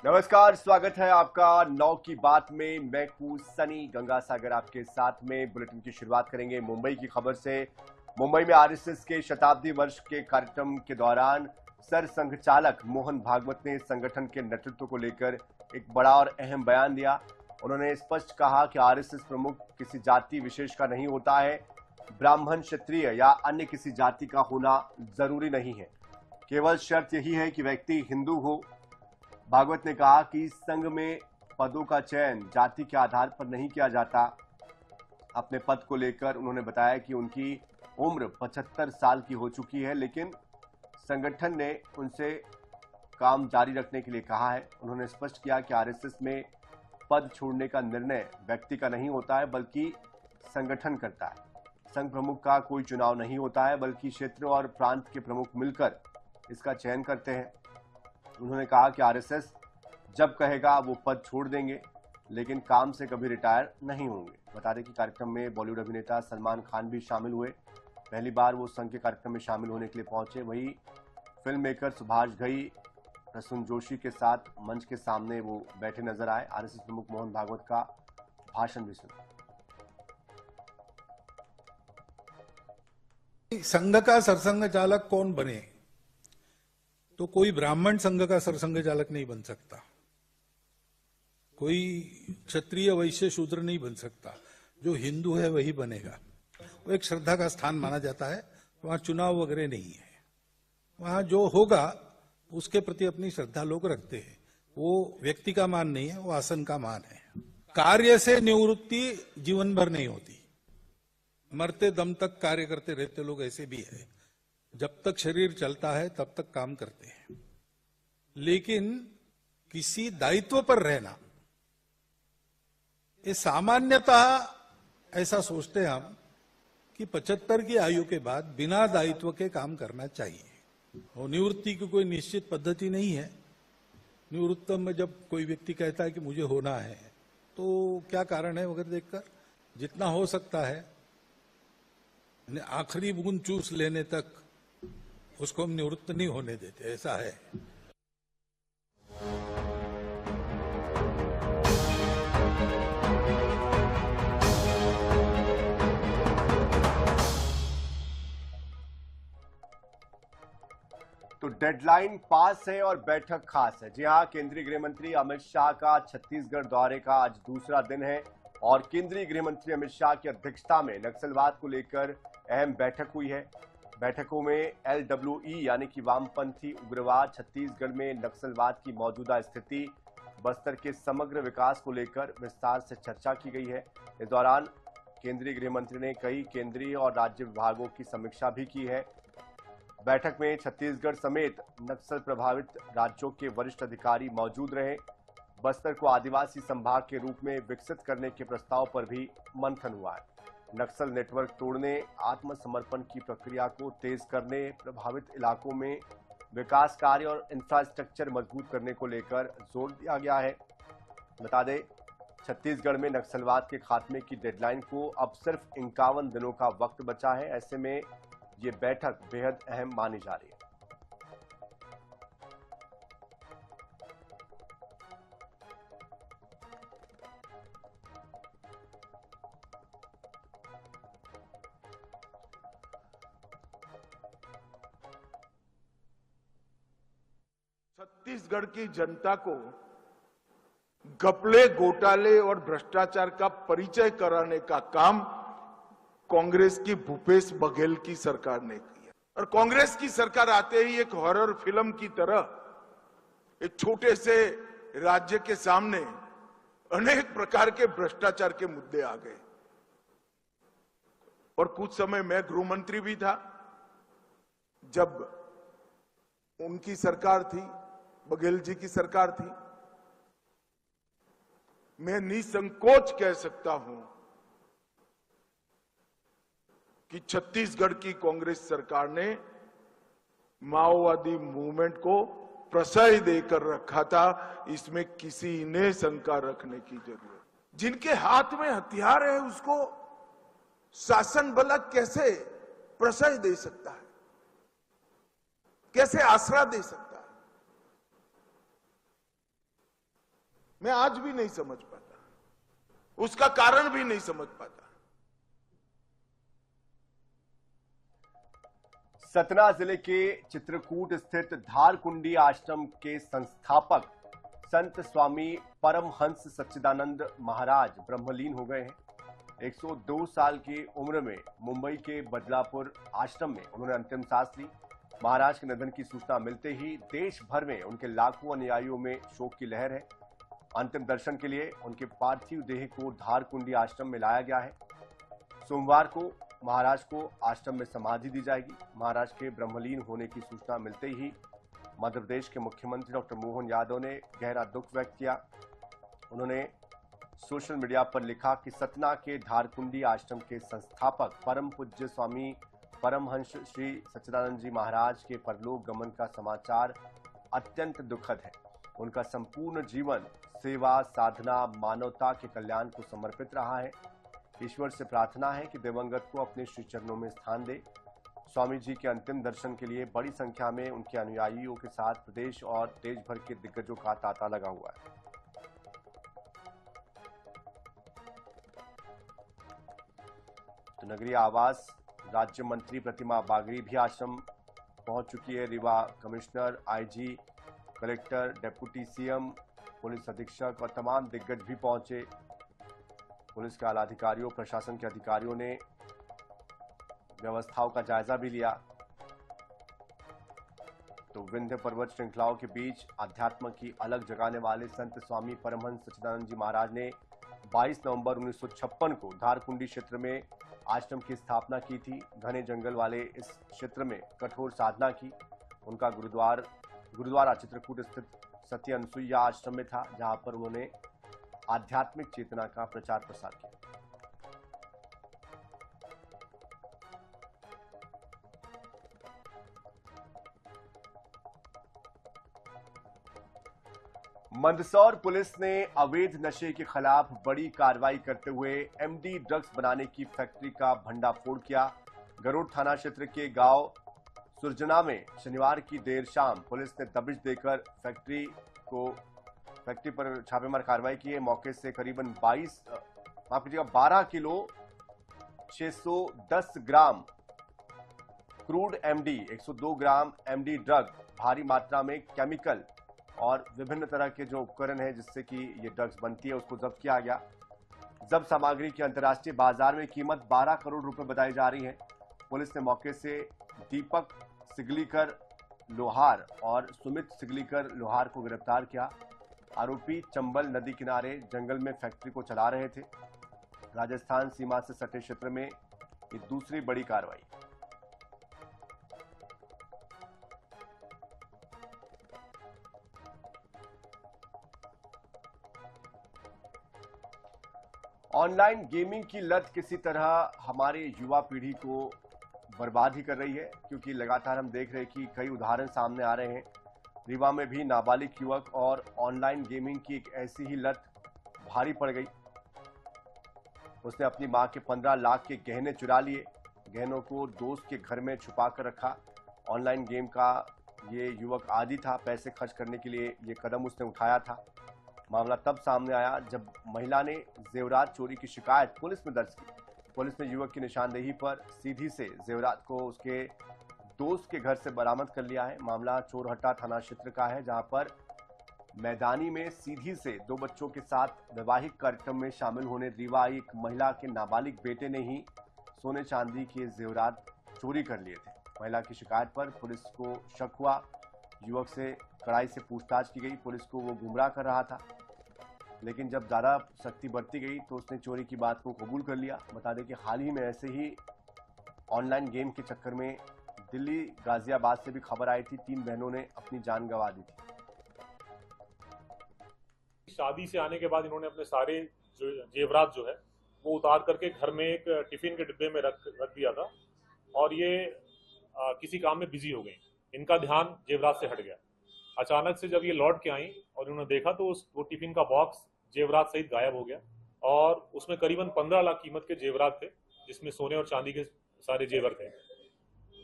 नमस्कार, स्वागत है आपका 9 की बात में। मैं हूं सनी गंगासागर आपके साथ में। बुलेटिन की शुरुआत करेंगे मुंबई की खबर से। मुंबई में आरएसएस के शताब्दी वर्ष के कार्यक्रम के दौरान सरसंघ चालक मोहन भागवत ने संगठन के नेतृत्व को लेकर एक बड़ा और अहम बयान दिया। उन्होंने स्पष्ट कहा कि आरएसएस प्रमुख किसी जाति विशेष का नहीं होता है, ब्राह्मण, क्षत्रिय या अन्य किसी जाति का होना जरूरी नहीं है, केवल शर्त यही है कि व्यक्ति हिंदू हो। भागवत ने कहा कि संघ में पदों का चयन जाति के आधार पर नहीं किया जाता। अपने पद को लेकर उन्होंने बताया कि उनकी उम्र 75 साल की हो चुकी है, लेकिन संगठन ने उनसे काम जारी रखने के लिए कहा है। उन्होंने स्पष्ट किया कि आरएसएस में पद छोड़ने का निर्णय व्यक्ति का नहीं होता है, बल्कि संगठन करता है। संघ प्रमुख का कोई चुनाव नहीं होता है, बल्कि क्षेत्र और प्रांत के प्रमुख मिलकर इसका चयन करते हैं। उन्होंने कहा कि आरएसएस जब कहेगा वो पद छोड़ देंगे, लेकिन काम से कभी रिटायर नहीं होंगे। बता दें कि कार्यक्रम में बॉलीवुड अभिनेता सलमान खान भी शामिल हुए। पहली बार वो संघ के कार्यक्रम में शामिल होने के लिए पहुंचे। वहीं फिल्म मेकर सुभाष घई, प्रसून जोशी के साथ मंच के सामने वो बैठे नजर आए। आरएसएस प्रमुख मोहन भागवत का भाषण भी सुना। संघ का सरसंघ चालक कौन बने? तो कोई ब्राह्मण संघ का सरसंघ चालक नहीं बन सकता, कोई क्षत्रिय वैश्य शूद्र नहीं बन सकता। जो हिंदू है वही बनेगा। वो एक श्रद्धा का स्थान माना जाता है। वहां चुनाव वगैरह नहीं है। वहां जो होगा उसके प्रति अपनी श्रद्धा लोग रखते हैं। वो व्यक्ति का मान नहीं है, वो आसन का मान है। कार्य से निवृत्ति जीवन भर नहीं होती। मरते दम तक कार्य करते रहते लोग ऐसे भी है। जब तक शरीर चलता है तब तक काम करते हैं, लेकिन किसी दायित्व पर रहना, ये सामान्यतः ऐसा सोचते हैं हम कि 75 की आयु के बाद बिना दायित्व के काम करना चाहिए। और निवृत्ति की कोई निश्चित पद्धति नहीं है। निवृत्तम में जब कोई व्यक्ति कहता है कि मुझे होना है, तो क्या कारण है वगैरह देखकर जितना हो सकता है आखिरी बूंद चूस लेने तक उसको हम निवृत्त नहीं होने देते, ऐसा है। तो डेडलाइन पास है और बैठक खास है। जी हां, केंद्रीय गृह मंत्री अमित शाह का छत्तीसगढ़ दौरे का आज दूसरा दिन है और केंद्रीय गृह मंत्री अमित शाह की अध्यक्षता में नक्सलवाद को लेकर अहम बैठक हुई है। बैठकों में LWE यानी कि वामपंथी उग्रवाद, छत्तीसगढ़ में नक्सलवाद की मौजूदा स्थिति, बस्तर के समग्र विकास को लेकर विस्तार से चर्चा की गई है। इस दौरान केंद्रीय गृह मंत्री ने कई केंद्रीय और राज्य विभागों की समीक्षा भी की है। बैठक में छत्तीसगढ़ समेत नक्सल प्रभावित राज्यों के वरिष्ठ अधिकारी मौजूद रहे। बस्तर को आदिवासी संभाग के रूप में विकसित करने के प्रस्ताव पर भी मंथन हुआ है। नक्सल नेटवर्क तोड़ने, आत्मसमर्पण की प्रक्रिया को तेज करने, प्रभावित इलाकों में विकास कार्य और इंफ्रास्ट्रक्चर मजबूत करने को लेकर जोर दिया गया है। बता दें, छत्तीसगढ़ में नक्सलवाद के खात्मे की डेडलाइन को अब सिर्फ 51 दिनों का वक्त बचा है। ऐसे में ये बैठक बेहद अहम मानी जा रही है। छत्तीसगढ़ की जनता को घपले, घोटाले और भ्रष्टाचार का परिचय कराने का काम कांग्रेस की भूपेश बघेल की सरकार ने किया। और कांग्रेस की सरकार आते ही एक हॉरर फिल्म की तरह एक छोटे से राज्य के सामने अनेक प्रकार के भ्रष्टाचार के मुद्दे आ गए। और कुछ समय मैं गृह मंत्री भी था जब उनकी सरकार थी, बघेल जी की सरकार थी। मैं निसंकोच कह सकता हूं कि छत्तीसगढ़ की कांग्रेस सरकार ने माओवादी मूवमेंट को प्रश्रय देकर रखा था। इसमें किसी ने शंका रखने की जरूरत। जिनके हाथ में हथियार है उसको शासन बल कैसे प्रश्रय दे सकता है, कैसे आसरा दे सकता है? मैं आज भी नहीं समझ पाता, उसका कारण भी नहीं समझ पाता। सतना जिले के चित्रकूट स्थित धारकुंडी आश्रम के संस्थापक संत स्वामी परमहंस सच्चिदानंद महाराज ब्रह्मलीन हो गए हैं। 102 साल की उम्र में मुंबई के बदलापुर आश्रम में उन्होंने अंतिम सांस ली। महाराज के निधन की सूचना मिलते ही देश भर में उनके लाखों अनुयायियों में शोक की लहर है। अंतिम दर्शन के लिए उनके पार्थिव देह को धारकुंडी आश्रम में लाया गया है। सोमवार को महाराज को आश्रम में समाधि दी जाएगी। महाराज के ब्रह्मलीन होने की सूचना मिलते ही मध्य प्रदेश के मुख्यमंत्री डॉक्टर मोहन यादव ने गहरा दुख व्यक्त किया। उन्होंने सोशल मीडिया पर लिखा कि सतना के धारकुंडी आश्रम के संस्थापक परम पूज्य स्वामी परमहंस श्री सच्चिदानंद जी महाराज के परलोक गमन का समाचार अत्यंत दुखद है। उनका संपूर्ण जीवन सेवा, साधना, मानवता के कल्याण को समर्पित रहा है। ईश्वर से प्रार्थना है कि दिवंगत को अपने श्री चरणों में स्थान दे। स्वामी जी के अंतिम दर्शन के लिए बड़ी संख्या में उनके अनुयायियों के साथ प्रदेश और देश भर के दिग्गजों का तांता लगा हुआ है। तो नगरीय आवास राज्य मंत्री प्रतिमा बागड़ी भी आश्रम पहुंच चुकी है। Rewa commissioner, IG, collector, deputy CM, police अधीक्षक और तमाम दिग्गज भी पहुंचे। पुलिस के आला अधिकारियों, प्रशासन के अधिकारियों ने व्यवस्थाओं का जायजा भी लिया। तो विंध्य पर्वत श्रृंखलाओं के बीच अध्यात्म की अलग जगाने वाले संत स्वामी परमहंस सच्चिदानंद जी महाराज ने 22 नवंबर 1956 को धारकुंडी क्षेत्र में आश्रम की स्थापना की थी। घने जंगल वाले इस क्षेत्र में कठोर साधना की। उनका गुरुद्वारा चित्रकूट स्थित सती अनसुईया आश्रम में था, जहां पर उन्होंने आध्यात्मिक चेतना का प्रचार प्रसार किया। मंदसौर पुलिस ने अवैध नशे के खिलाफ बड़ी कार्रवाई करते हुए एमडी ड्रग्स बनाने की फैक्ट्री का भंडाफोड़ किया। गरुड़ थाना क्षेत्र के गांव सुरजना में शनिवार की देर शाम पुलिस ने दबिश देकर फैक्ट्री पर छापेमार कार्रवाई की है। मौके से करीबन 12 किलो 610 ग्राम क्रूड एमडी, 102 ग्राम एमडी ड्रग, भारी मात्रा में केमिकल और विभिन्न तरह के जो उपकरण हैं जिससे कि ये ड्रग्स बनती है, उसको जब्त किया गया। जब्त सामग्री की अंतर्राष्ट्रीय बाजार में कीमत 12 करोड़ रुपए बताई जा रही है। पुलिस ने मौके से दीपक सिगलीकर लोहार और सुमित सिगलीकर लोहार को गिरफ्तार किया। आरोपी चंबल नदी किनारे जंगल में फैक्ट्री को चला रहे थे। राजस्थान सीमा से सटे क्षेत्र में ये दूसरी बड़ी कार्रवाई। ऑनलाइन गेमिंग की लत किसी तरह हमारे युवा पीढ़ी को बर्बाद ही कर रही है, क्योंकि लगातार हम देख रहे हैं कि कई उदाहरण सामने आ रहे हैं। रीवा में भी नाबालिग युवक और ऑनलाइन गेमिंग की एक ऐसी ही लत भारी पड़ गई। उसने अपनी मां के 15 लाख के गहने चुरा लिए। गहनों को दोस्त के घर में छुपा कर रखा। ऑनलाइन गेम का ये युवक आदी था। पैसे खर्च करने के लिए ये कदम उसने उठाया था। मामला तब सामने आया जब महिला ने जेवरात चोरी की शिकायत पुलिस में दर्ज की। पुलिस ने युवक की निशानदेही पर सीधी से जेवरात को उसके दोस्त के घर से बरामद कर लिया है। मामला चोरहट्टा थाना क्षेत्र का है, जहां पर मैदानी में सीधी से 2 बच्चों के साथ वैवाहिक कार्यक्रम में शामिल होने रीवा आई एक महिला के नाबालिग बेटे ने ही सोने चांदी के जेवरात चोरी कर लिए थे। महिला की शिकायत पर पुलिस को शक हुआ। युवक से कड़ाई से पूछताछ की गई। पुलिस को वो गुमराह कर रहा था, लेकिन जब ज्यादा सख्ती बरती गई तो उसने चोरी की बात को कबूल कर लिया। बता दें कि हाल ही में ऐसे ही ऑनलाइन गेम के चक्कर में दिल्ली गाजियाबाद से भी खबर आई थी, 3 बहनों ने अपनी जान गंवा दी थी। शादी से आने के बाद इन्होंने अपने सारे जेवरात जो है वो उतार करके घर में एक टिफिन के डिब्बे में रख दिया था और ये किसी काम में बिजी हो गई। इनका ध्यान जेवरात से हट गया। अचानक से जब ये लौट के आई और इन्होंने देखा तो वो टिफिन का बॉक्स जेवरात सहित गायब हो गया और उसमें करीबन 15 लाख कीमत के जेवरात थे, जिसमें सोने और चांदी के सारे जेवर थे।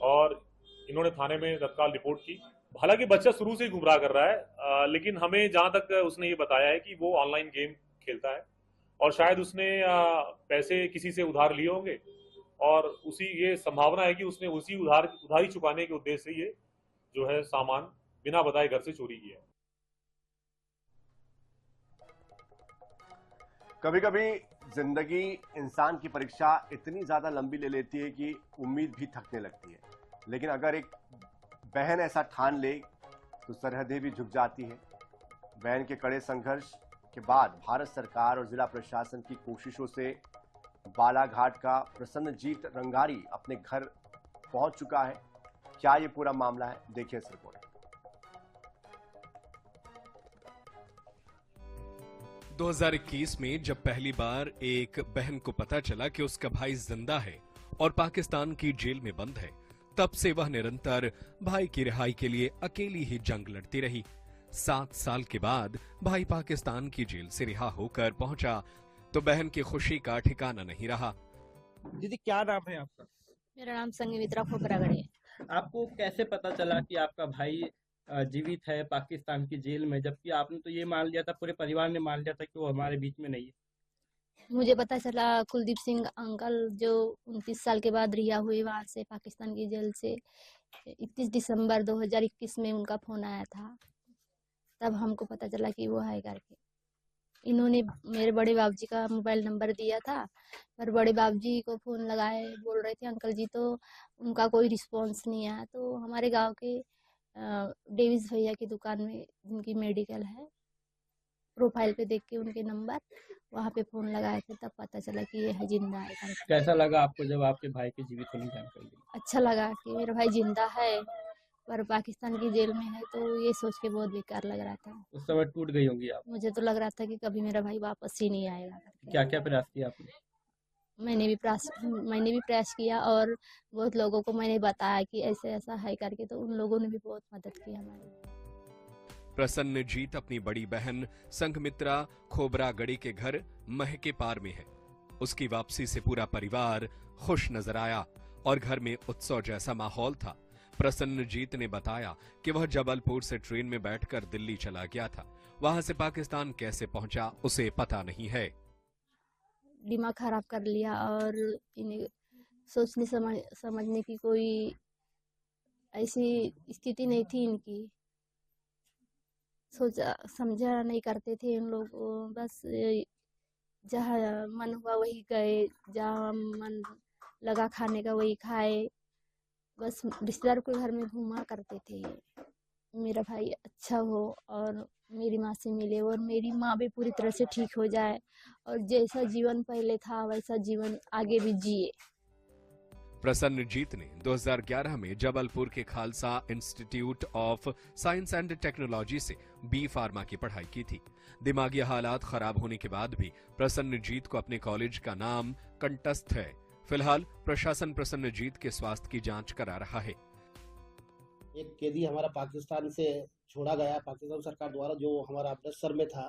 और इन्होंने थाने में तत्काल रिपोर्ट की हालांकि बच्चा शुरू से ही गुमराह कर रहा है, लेकिन हमें जहां तक उसने ये बताया है कि वो ऑनलाइन गेम खेलता है और शायद उसने पैसे किसी से उधार लिए होंगे और उसी ये संभावना है कि उसने उसी उधारी चुकाने के उद्देश्य से ये जो है सामान बिना बताए घर से चोरी किया है। कभी कभी जिंदगी इंसान की परीक्षा इतनी ज्यादा लंबी ले लेती है कि उम्मीद भी थकने लगती है, लेकिन अगर एक बहन ऐसा ठान ले तो सरहदें भी झुक जाती है। बहन के कड़े संघर्ष के बाद भारत सरकार और जिला प्रशासन की कोशिशों से बालाघाट का प्रसन्नजीत रंगारी अपने घर पहुंच चुका है। क्या ये पूरा मामला है, देखिए इस रिपोर्ट। 2021 में जब पहली बार एक बहन को पता चला कि उसका भाई जिंदा है और पाकिस्तान की जेल में बंद है, तब से वह निरंतर भाई की रिहाई के लिए अकेली ही जंग लड़ती रही। 7 साल के बाद भाई पाकिस्तान की जेल से रिहा होकर पहुंचा तो बहन की खुशी का ठिकाना नहीं रहा। दीदी क्या नाम है आपका? मेरा नाम संगमित्रा खोबरागड़े है। आपको कैसे पता चला कि आपका भाई जीवित है पाकिस्तान की जेल में, जबकि आपने तो ये मान लिया था, पूरे परिवार ने मान लिया था कि वो हमारे बीच में नहीं है? मुझे पता चला कुलदीप सिंह अंकल जो 29 साल के बाद रिहा हुए वहां से पाकिस्तान की जेल से 21 दिसंबर 2021 में उनका फोन आया था। तब हमको पता चला कि वो है करके। इन्होंने मेरे बड़े बाबूजी का मोबाइल नंबर दिया था, पर बड़े बाबूजी को फोन लगाए, बोल रहे थे अंकल जी, तो उनका कोई रिस्पांस नहीं आया। तो हमारे गांव के डेविस भैया की दुकान में जिनकी मेडिकल है, प्रोफाइल पे देख के उनके नंबर वहाँ पे फोन लगाए थे, तब पता चला कि ये है जिंदा है करके। कैसा लगा आपको जब आपके भाई के जीवित होने की जानकारी मिली? अच्छा लगा कि मेरा भाई जिंदा है पर पाकिस्तान की जेल में है, तो ये सोच के बहुत बेकार लग रहा था। उस समय टूट गई होंगी आप? मुझे तो लग रहा था कि कभी मेरा भाई वापस ही नहीं आएगा करके। क्या क्या प्रयास किया आपने? मैंने मैंने भी प्रयास किया और बहुत लोगों को मैंने बताया कि ऐसे ऐसा है करके, तो उन लोगों ने भी बहुत मदद की हमारी। प्रसन्नजीत अपनी बड़ी बहन संघमित्रा खोबरागड़ी के घर महके पार में है। उसकी वापसी से पूरा परिवार खुश नजर आया और घर में उत्सव जैसा माहौल था। प्रसन्नजीत ने बताया कि वह जबलपुर से ट्रेन में बैठकर दिल्ली चला गया था। वहां से पाकिस्तान कैसे पहुंचा उसे पता नहीं है। दिमाग खराब कर लिया और इन्हें सोचने समझने की कोई ऐसी स्थिति नहीं थी इनकी। सोचा समझा नहीं करते थे इन लोग, बस जहाँ मन हुआ वही गए, जहाँ मन लगा खाने का वही खाए, बस रिश्तेदार के घर में घूमा करते थे। मेरा भाई अच्छा हो और मेरी माँ से मिले और मेरी माँ भी पूरी तरह से ठीक हो जाए और जैसा जीवन पहले था वैसा जीवन आगे भी जिए। प्रसन्नजीत ने 2011 में जबलपुर के Khalsa institute of science and technology से बी फार्मा की पढ़ाई की थी। दिमागी हालात खराब होने के बाद भी प्रसन्नजीत को अपने कॉलेज का नाम कंठस्थ है। फिलहाल प्रशासन प्रसन्नजीत के स्वास्थ्य की जांच करा रहा है। एक कैदी हमारा पाकिस्तान से छोड़ा गया, पाकिस्तान सरकार द्वारा, जो हमारा अमृतसर में था।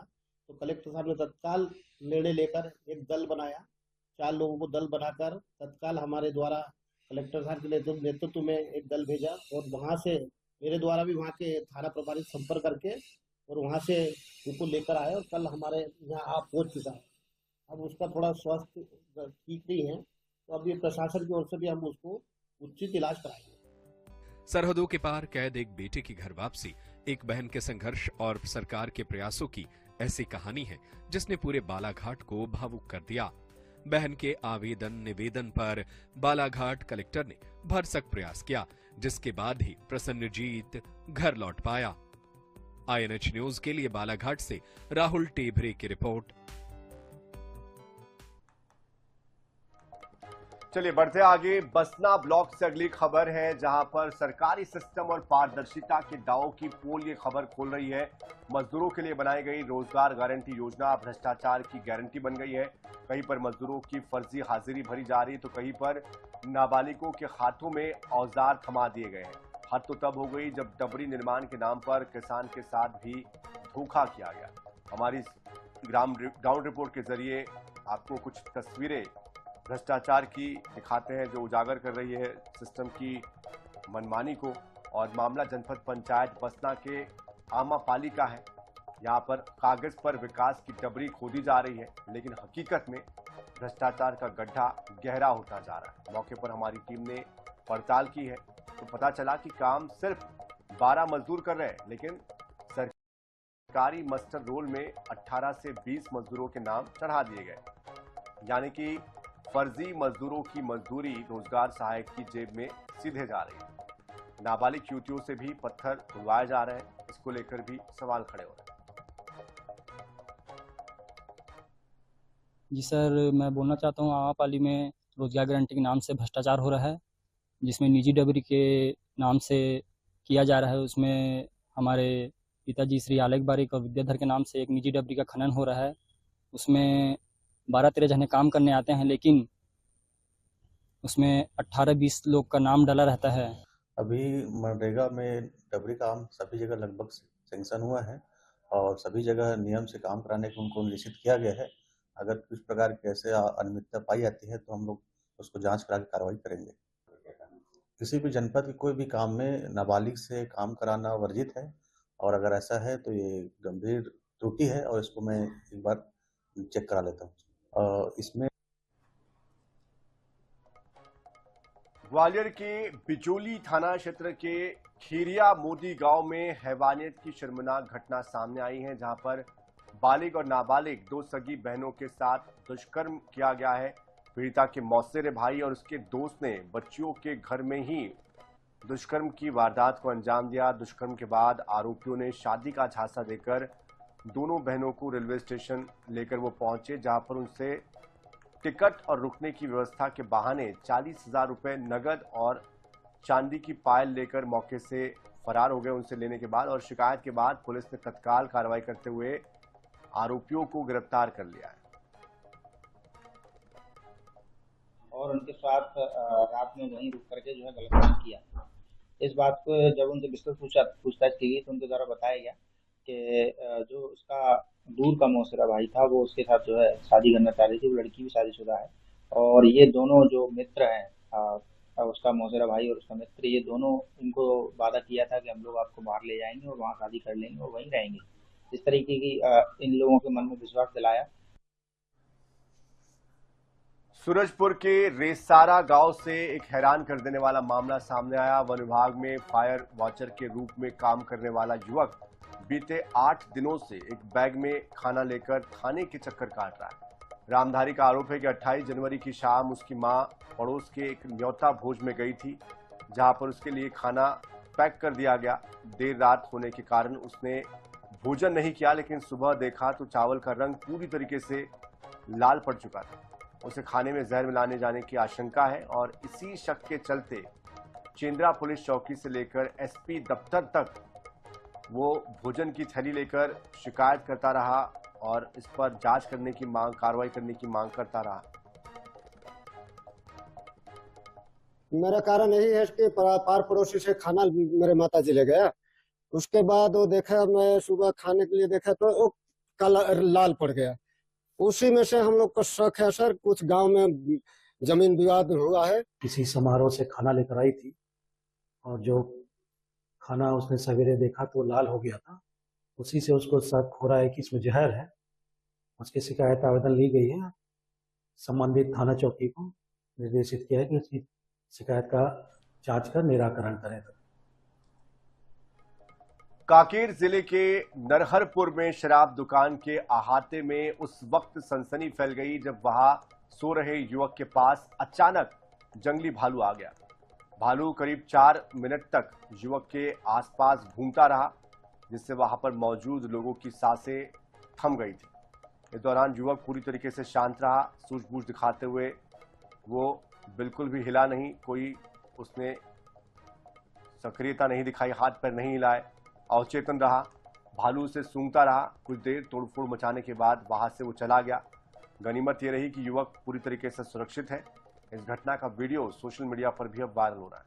तो कलेक्टर साहब ने तत्काल निर्णय लेकर एक दल बनाया, 4 लोगों को दल बनाकर तत्काल हमारे द्वारा कलेक्टर साहब के नेतृत्व में एक दल भेजा और वहां से मेरे द्वारा भी वहां के थाना प्रभारी संपर्क करके और वहां से उनको लेकर आए और कल हमारे यहाँ आप पहुंच चुका है। अब उसका थोड़ा स्वास्थ्य ठीक नहीं है, तो अभी प्रशासन की ओर से भी हम उसको उचित इलाज कराएंगे। सरहदों के पार कैद एक बेटे की घर वापसी, एक बहन के संघर्ष और सरकार के प्रयासों की ऐसी कहानी है जिसने पूरे बालाघाट को भावुक कर दिया। बहन के आवेदन निवेदन पर बालाघाट कलेक्टर ने भरसक प्रयास किया, जिसके बाद ही प्रसन्नजीत घर लौट पाया। INH न्यूज के लिए बालाघाट से राहुल टेभरे की रिपोर्ट। चलिए बढ़ते आगे। बसना ब्लॉक से अगली खबर है, जहां पर सरकारी सिस्टम और पारदर्शिता के दावों की पोल ये खबर खोल रही है। मजदूरों के लिए बनाई गई रोजगार गारंटी योजना भ्रष्टाचार की गारंटी बन गई है। कहीं पर मजदूरों की फर्जी हाजिरी भरी जा रही है, तो कहीं पर नाबालिगों के हाथों में औजार थमा दिए गए हैं। हद तो तब हो गई जब डबरी निर्माण के नाम पर किसान के साथ भी धोखा किया गया। हमारी ग्राउंड रिपोर्ट के जरिए आपको कुछ तस्वीरें भ्रष्टाचार की दिखाते हैं, जो उजागर कर रही है सिस्टम की मनमानी को। और मामला जनपद पंचायत बसना के आमापाली का है। यहाँ पर कागज पर विकास की डबरी खोदी जा रही है, लेकिन हकीकत में भ्रष्टाचार का गड्ढा गहरा होता जा रहा है। मौके पर हमारी टीम ने पड़ताल की है तो पता चला कि काम सिर्फ 12 मजदूर कर रहे हैं, लेकिन सरकारी मस्टर रोल में 18 से 20 मजदूरों के नाम चढ़ा दिए गए, यानी कि फर्जी मजदूरों की मजदूरी रोजगार सहायक की जेब में सीधे जा रही है। नाबालिग युवतियों से भी पत्थर उड़वाए जा रहे हैं, इसको लेकर भी सवाल खड़े हो रहे हैं। जी सर, मैं बोलना चाहता हूँ आमापाली में रोजगार गारंटी के नाम से भ्रष्टाचार हो रहा है, जिसमें निजी डबरी के नाम से किया जा रहा है। उसमें हमारे पिताजी श्री आलेख बारिक और विद्याधर के नाम से एक निजी डबरी का खनन हो रहा है। उसमें 12-13 जने काम करने आते हैं, लेकिन उसमें 18-20 लोग का नाम डाला रहता है। अभी मनरेगा में डबरी काम सभी जगह लगभग सेंक्शन हुआ है और सभी जगह नियम से काम कराने को उनको निश्चित किया गया है। अगर किस प्रकार की ऐसे अनियमितता पाई जाती है तो हम लोग उसको जांच करा के कार्रवाई करेंगे। किसी भी जनपद के कोई भी काम में नाबालिग से काम कराना वर्जित है और अगर ऐसा है तो ये गंभीर त्रुटि है और इसको मैं एक बार चेक करा लेता हूँ। इसमें ग्वालियर के बिचौली थाना क्षेत्र के खीरिया मोदी गांव में हैवानियत की शर्मनाक घटना सामने आई है, जहां पर बालिग और नाबालिग 2 सगी बहनों के साथ दुष्कर्म किया गया है। पीड़िता के मौसेरे भाई और उसके दोस्त ने बच्चियों के घर में ही दुष्कर्म की वारदात को अंजाम दिया। दुष्कर्म के बाद आरोपियों ने शादी का झांसा देकर दोनों बहनों को रेलवे स्टेशन लेकर वो पहुंचे, जहां पर उनसे टिकट और रुकने की व्यवस्था के बहाने 40,000 रुपए नगद और चांदी की पायल लेकर मौके से फरार हो गए। उनसे लेने के बाद और शिकायत के बाद पुलिस ने तत्काल कार्रवाई करते हुए आरोपियों को गिरफ्तार कर लिया है और उनके साथ रात में वहीं रुक करके जो है गलत काम किया। इस बात को जब उनसे विस्तृत पूछताछ की गई तो उनके द्वारा बताया गया कि जो उसका दूर का मौसेरा भाई था वो उसके साथ जो है शादी करना चाह रही थी। वो लड़की भी शादीशुदा है और ये दोनों जो मित्र हैं, उसका मौसेरा भाई और उसका मित्र, ये दोनों इनको वादा किया था कि हम लोग आपको बाहर ले जाएंगे और वहाँ शादी कर लेंगे और वहीं रहेंगे। इस तरीके की इन लोगों के मन में विश्वास दिलाया। सूरजपुर के रेसारा गांव से एक हैरान कर देने वाला मामला सामने आया। वन विभाग में फायर वॉचर के रूप में काम करने वाला युवक बीते 8 दिनों से एक बैग में खाना लेकर थाने के चक्कर काट रहा है। रामधारी का आरोप है कि 28 जनवरी की शाम उसकी मां पड़ोस के एक न्योता भोज में गई थी, जहां पर उसके लिए खाना पैक कर दिया गया। देर रात होने के कारण उसने भोजन नहीं किया, लेकिन सुबह देखा तो चावल का रंग पूरी तरीके से लाल पड़ चुका था। उसे खाने में जहर मिलाने जाने की आशंका है और इसी शक के चलते चेंद्रा पुलिस चौकी से लेकर एसपी दफ्तर तक वो भोजन की थैली लेकर शिकायत करता रहा और इस पर जांच करने की मांग, कार्रवाई करने की मांग करता रहा। मेरा कारण यही है कि पार पड़ोसी से खाना मेरे माता जी ले गया। उसके बाद वो देखा, मैं सुबह खाने के लिए देखा तो वो काला लाल पड़ गया। उसी में से हम लोग को शक है सर, कुछ गांव में जमीन विवाद हुआ है। किसी समारोह से खाना लेकर आई थी और जो खाना उसने सवेरे देखा तो लाल हो गया था। उसी से उसको शक हो रहा है कि इसमें जहर है। उसकी शिकायत आवेदन ली गई है। संबंधित थाना चौकी को निर्देशित किया है कि उसकी शिकायत का जांच कर निराकरण करें। कांकेर जिले के नरहरपुर में शराब दुकान के अहाते में उस वक्त सनसनी फैल गई जब वहां सो रहे युवक के पास अचानक जंगली भालू आ गया। भालू करीब 4 मिनट तक युवक के आसपास घूमता रहा, जिससे वहां पर मौजूद लोगों की सांसें थम गई थी। इस दौरान युवक पूरी तरीके से शांत रहा, सूझबूझ दिखाते हुए वो बिल्कुल भी हिला नहीं, कोई उसने सक्रियता नहीं दिखाई, हाथ पैर नहीं हिलाए, अवचेतन रहा। भालू से सूंघता रहा। कुछ देर तोड़फोड़ मचाने के बाद वहां से वो चला गया। गनीमत ये रही कि युवक पूरी तरीके से सुरक्षित है। इस घटना का वीडियो सोशल मीडिया पर भी अब वायरल हो रहा है।